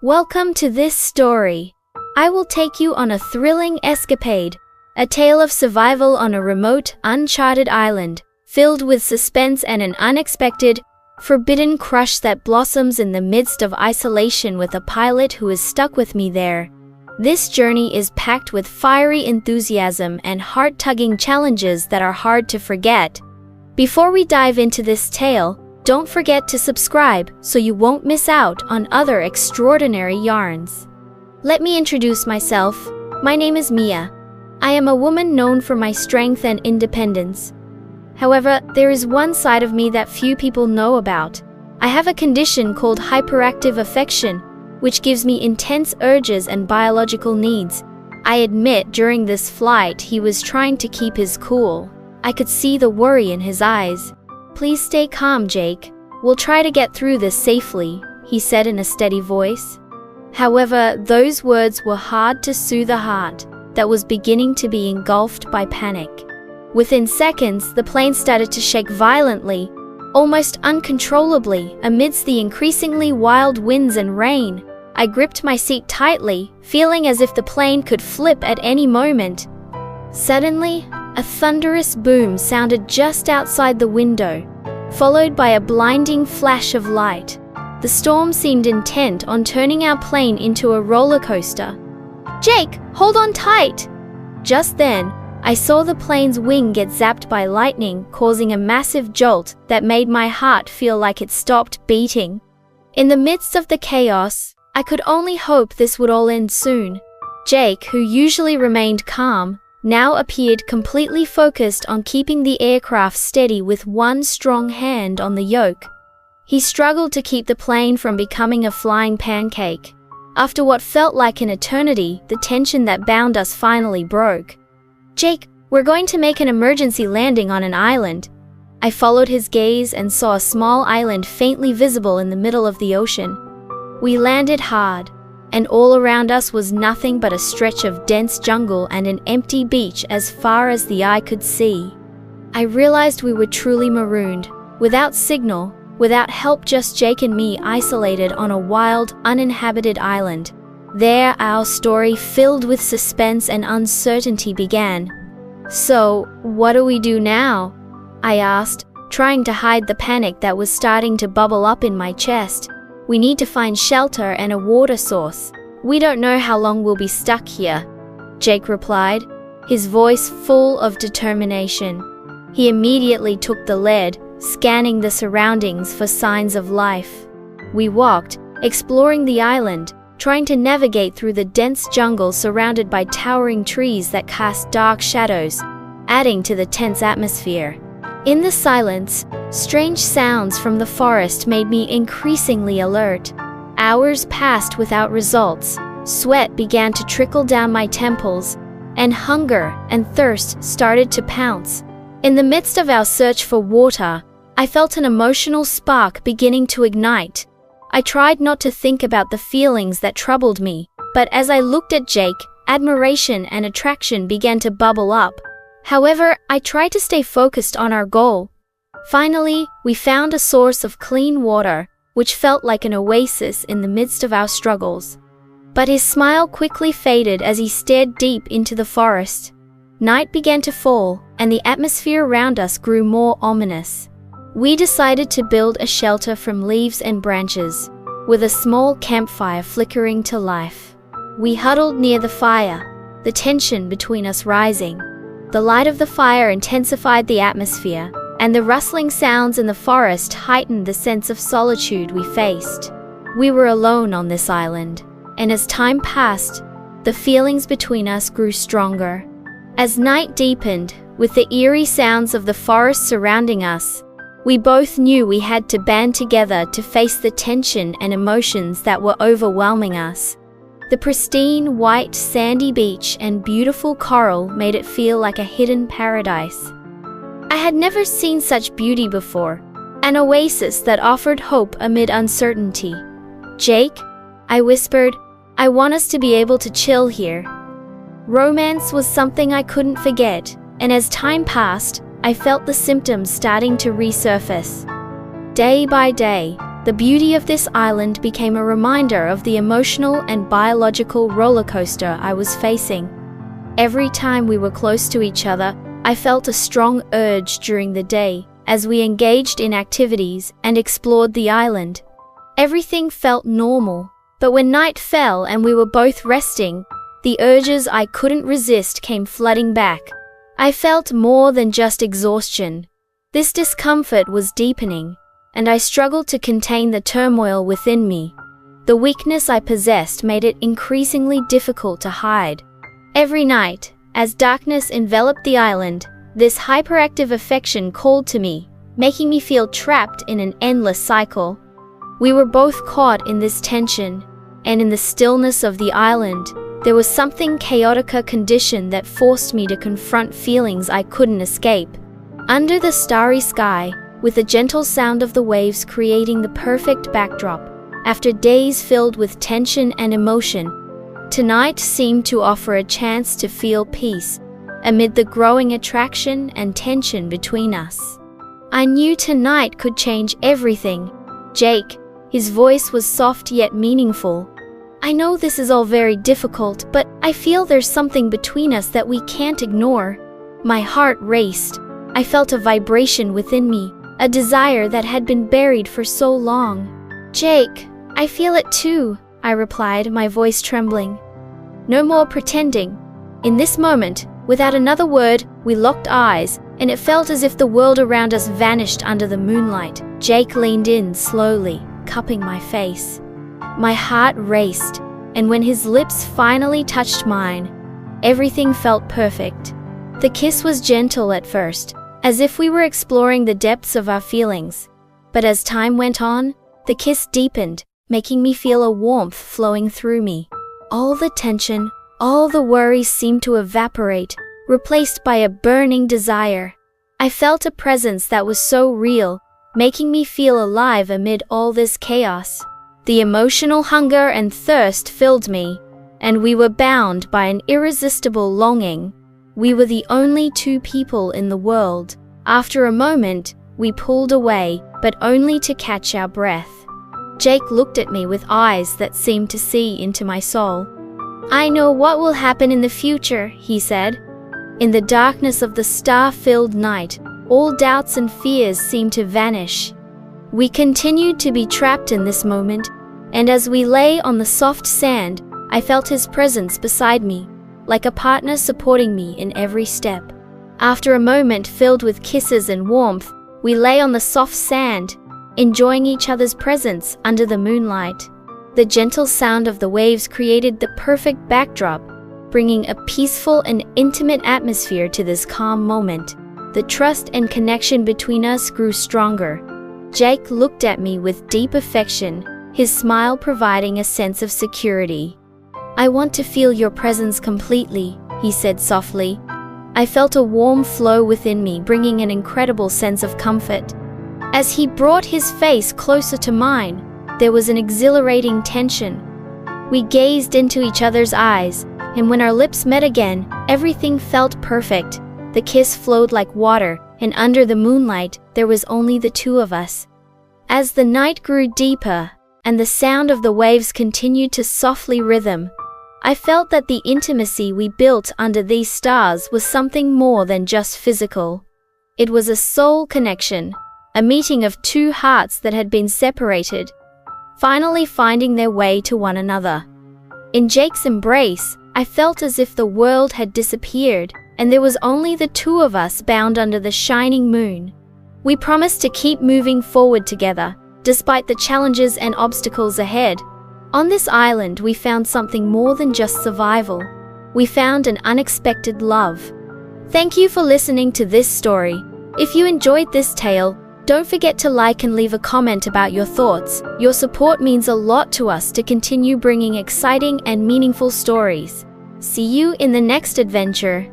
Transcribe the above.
Welcome to this story. I will take you on a thrilling escapade, a tale of survival on a remote, uncharted island, filled with suspense and an unexpected, forbidden crush that blossoms in the midst of isolation with a pilot who is stuck with me there. This journey is packed with fiery enthusiasm and heart-tugging challenges that are hard to forget. Before we dive into this tale, don't forget to subscribe so you won't miss out on other extraordinary yarns. Let me introduce myself. My name is Mia. I am a woman known for my strength and independence. However, there is one side of me that few people know about. I have a condition called hyperactive affection, which gives me intense urges and biological needs. I admit during this flight he was trying to keep his cool. I could see the worry in his eyes. "Please stay calm, Jake. We'll try to get through this safely," he said in a steady voice. However, those words were hard to soothe a heart that was beginning to be engulfed by panic. Within seconds, the plane started to shake violently, almost uncontrollably, amidst the increasingly wild winds and rain. I gripped my seat tightly, feeling as if the plane could flip at any moment. Suddenly, a thunderous boom sounded just outside the window, followed by a blinding flash of light. The storm seemed intent on turning our plane into a roller coaster. "Jake, hold on tight!" Just then, I saw the plane's wing get zapped by lightning, causing a massive jolt that made my heart feel like it stopped beating. In the midst of the chaos, I could only hope this would all end soon. Jake, who usually remained calm, now appeared completely focused on keeping the aircraft steady with one strong hand on the yoke. He struggled to keep the plane from becoming a flying pancake. After what felt like an eternity, the tension that bound us finally broke. "Jake, we're going to make an emergency landing on an island." I followed his gaze and saw a small island faintly visible in the middle of the ocean. We landed hard, and all around us was nothing but a stretch of dense jungle and an empty beach as far as the eye could see. I realized we were truly marooned, without signal, without help, just Jake and me isolated on a wild, uninhabited island. There, our story filled with suspense and uncertainty began. "So, what do we do now?" I asked, trying to hide the panic that was starting to bubble up in my chest. "We need to find shelter and a water source. We don't know how long we'll be stuck here," Jake replied, his voice full of determination. He immediately took the lead, scanning the surroundings for signs of life. We walked, exploring the island, trying to navigate through the dense jungle surrounded by towering trees that cast dark shadows, adding to the tense atmosphere. In the silence, strange sounds from the forest made me increasingly alert. Hours passed without results. Sweat began to trickle down my temples, and hunger and thirst started to pounce. In the midst of our search for water, I felt an emotional spark beginning to ignite. I tried not to think about the feelings that troubled me, but as I looked at Jake, admiration and attraction began to bubble up. However, I tried to stay focused on our goal. Finally, we found a source of clean water, which felt like an oasis in the midst of our struggles. But his smile quickly faded as he stared deep into the forest. Night began to fall, and the atmosphere around us grew more ominous. We decided to build a shelter from leaves and branches, with a small campfire flickering to life. We huddled near the fire, the tension between us rising. The light of the fire intensified the atmosphere, and the rustling sounds in the forest heightened the sense of solitude we faced. We were alone on this island, and as time passed, the feelings between us grew stronger. As night deepened, with the eerie sounds of the forest surrounding us, we both knew we had to band together to face the tension and emotions that were overwhelming us. The pristine, white, sandy beach and beautiful coral made it feel like a hidden paradise. I had never seen such beauty before, an oasis that offered hope amid uncertainty. "Jake," I whispered, "I want us to be able to chill here." Romance was something I couldn't forget, and as time passed, I felt the symptoms starting to resurface. Day by day, The beauty of this island became a reminder of the emotional and biological roller coaster I was facing. Every time we were close to each other, I felt a strong urge during the day as we engaged in activities and explored the island. Everything felt normal, but when night fell and we were both resting, the urges I couldn't resist came flooding back. I felt more than just exhaustion. This discomfort was deepening, and I struggled to contain the turmoil within me. The weakness I possessed made it increasingly difficult to hide. Every night, as darkness enveloped the island, this hyperactive affection called to me, making me feel trapped in an endless cycle. We were both caught in this tension, and in the stillness of the island, there was something chaotic condition that forced me to confront feelings I couldn't escape. Under the starry sky, with the gentle sound of the waves creating the perfect backdrop, after days filled with tension and emotion, tonight seemed to offer a chance to feel peace, amid the growing attraction and tension between us. I knew tonight could change everything. Jake, his voice was soft yet meaningful. I know this is all very difficult, but I feel there's something between us that we can't ignore. My heart raced. I felt a vibration within me, a desire that had been buried for so long. Jake, I feel it too, I replied, my voice trembling. No more pretending. In this moment, without another word, we locked eyes, and it felt as if the world around us vanished under the moonlight. Jake leaned in slowly, cupping my face. My heart raced, and when his lips finally touched mine, everything felt perfect. The kiss was gentle at first, as if we were exploring the depths of our feelings. But as time went on, the kiss deepened, making me feel a warmth flowing through me. All the tension, all the worries seemed to evaporate, replaced by a burning desire. I felt a presence that was so real, making me feel alive amid all this chaos. The emotional hunger and thirst filled me, and we were bound by an irresistible longing. We were the only two people in the world. After a moment, we pulled away, but only to catch our breath. Jake looked at me with eyes that seemed to see into my soul. I know what will happen in the future, he said. In the darkness of the star-filled night, all doubts and fears seemed to vanish. We continued to be trapped in this moment, and as we lay on the soft sand, I felt his presence beside me, like a partner supporting me in every step. After a moment filled with kisses and warmth, we lay on the soft sand, enjoying each other's presence under the moonlight. The gentle sound of the waves created the perfect backdrop, bringing a peaceful and intimate atmosphere to this calm moment. The trust and connection between us grew stronger. Jake looked at me with deep affection, his smile providing a sense of security. I want to feel your presence completely, he said softly. I felt a warm flow within me, bringing an incredible sense of comfort. As he brought his face closer to mine, there was an exhilarating tension. We gazed into each other's eyes, and when our lips met again, everything felt perfect. The kiss flowed like water, and under the moonlight, there was only the two of us. As the night grew deeper, and the sound of the waves continued to softly rhythm, I felt that the intimacy we built under these stars was something more than just physical. It was a soul connection, a meeting of two hearts that had been separated, finally finding their way to one another. In Jake's embrace, I felt as if the world had disappeared, and there was only the two of us bound under the shining moon. We promised to keep moving forward together, despite the challenges and obstacles ahead. On this island, we found something more than just survival. We found an unexpected love. Thank you for listening to this story. If you enjoyed this tale, don't forget to like and leave a comment about your thoughts. Your support means a lot to us to continue bringing exciting and meaningful stories. See you in the next adventure.